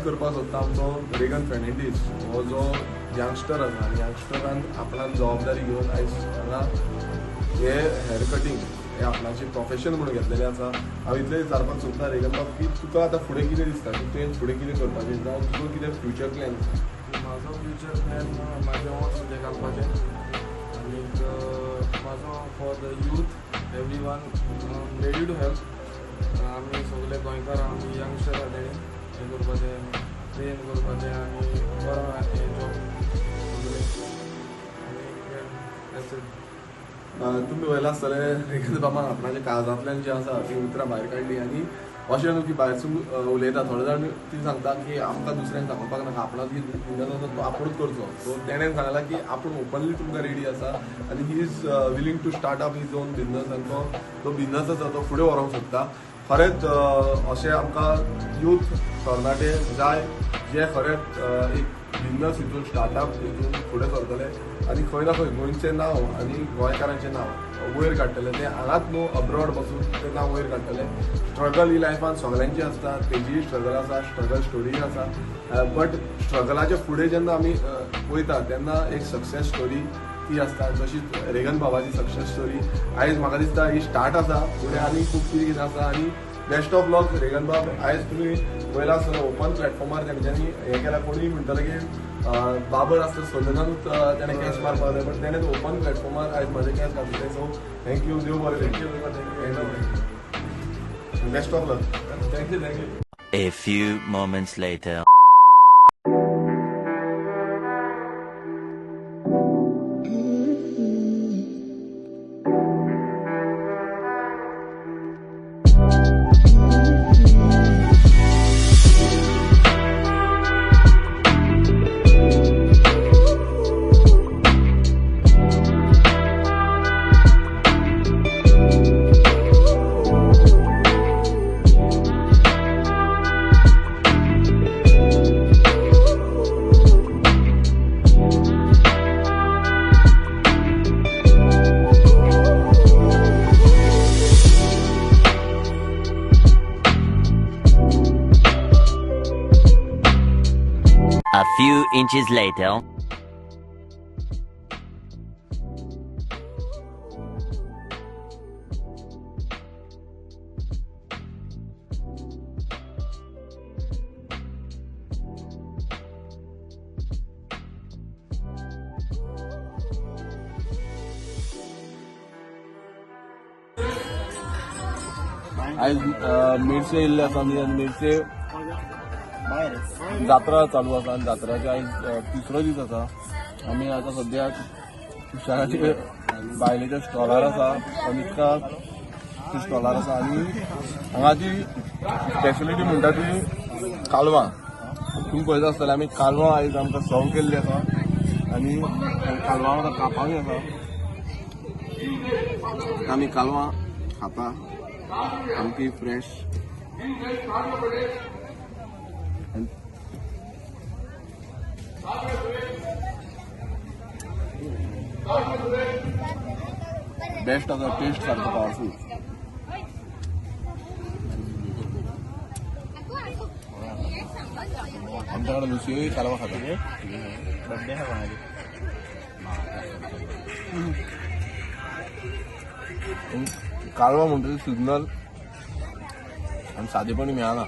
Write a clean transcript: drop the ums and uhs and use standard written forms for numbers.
करपाक सोदता आमचो रेगन फेर्नांडीस हो जो यंगस्टर आसा आनी यंगस्टरान आपणाक जबाबदारी घेवन आयज हांगा हे हेअर कटींग हे आपणाचें प्रोफेशन म्हणून घेतलेलें आसा. हांव इतलें विचारपाक सोदता रेगन बाब की तुका आतां फुडें कितें दिसता की तुवें फुडें कितें करपाचें जावं तुजो कितें फ्युचर प्लॅन? म्हाजो फ्युचर प्लॅन म्हाजें वॉच सुद्दां घालपाचें आनीक म्हाजो for the youth every one ready to help. आमी सगळे गोंयकार आमी यंगस्टर आहा तेणी हें करपाचें ट्रेन करपाचें आनी बरो हें जॉब सगळें आनीक तुमी पळयलां आसतलें रेगन बाबान आपणाच्या काळजांतल्यान जी आसा ती उतरां भायर काडली आनी अशें न्हू की भायरसून उलयता. थोडे जाण ती सांगता की आमकां दुसऱ्यांक सांगपाक नाका, आपणाक जी बिझनस आसा तो आपुणूच करचो. सो तेणें सांगलां की आपूण ओपनली तुमकां रेडी आसा आनी he is willing to start up his own business आनी तो बिझनस आसा तो फुडें व्हरूंक सोदता. खरेंच अशें आमकां यूथ तरणाटे जाय जे खरेंच एक बिझनस हितून स्टार्टअप हितून फुडें सरतले आनी खंय ना खंय गोंयचें नांव आनी गोंयकारांचें नांव वयर काडटले. ते हांगाच न्हू अब्रॉड बसून तें नांव वयर काडटले. स्ट्रगल ही लायफान सगळ्यांची आसता, तेजीय स्ट्रगल आसा, स्ट्रगल स्टोरी आसा. बट स्ट्रगलाच्या फुडें जेन्ना आमी वयता तेन्ना एक सक्सेस स्टोरी ती आसता. तशीच रेगन बाबाची सक्सेस स्टोरी आयज म्हाका दिसता ही स्टार्ट आसा. फुडें आनी खूब कितें कितें आसा आनी बेस्ट ऑफ लक रेगन बाब. आयज तुमी पयला आसतना ओपन प्लॅटफॉर्मार तेंच्यांनी हें केलां. कोणूय म्हणटलें की बाबर आसता सलूनानूच तेणें कॅश मारपाक जाय बट तेणें ओपन प्लॅटफॉर्मार आयज म्हाजें कॅश घातलें. सो थँक्यू, देव बरें. Thank you. Best of luck. Thank you. A few moments later. A few inches later. आयज मेडशे येयल्ले आसा आनी मेडशे जात्रा चालू आसा आनी जात्राचे आयज तिसरो दीस आसा. आमी आतां सद्याक कुशाराचे बायलेच्या स्टॉलार आसा. अनिका स्टॉलार आसा आनी हांगाची स्पेशलिटी म्हणटा ती कालवां. तुमी पळयता आसतले आमी कालवां आयज आमकां सर्व केल्ली आसा आनी कालवां आतां कापांकूय आसा. आमी कालवां खाता सामकी फ्रेश. बेस्ट आसा, टेस्ट सारको पावरफूल. आमच्या कडेन लुसियोय कालवां खाता. कालवां म्हणटा ती सिजनल आनी सादेपणी मेळना.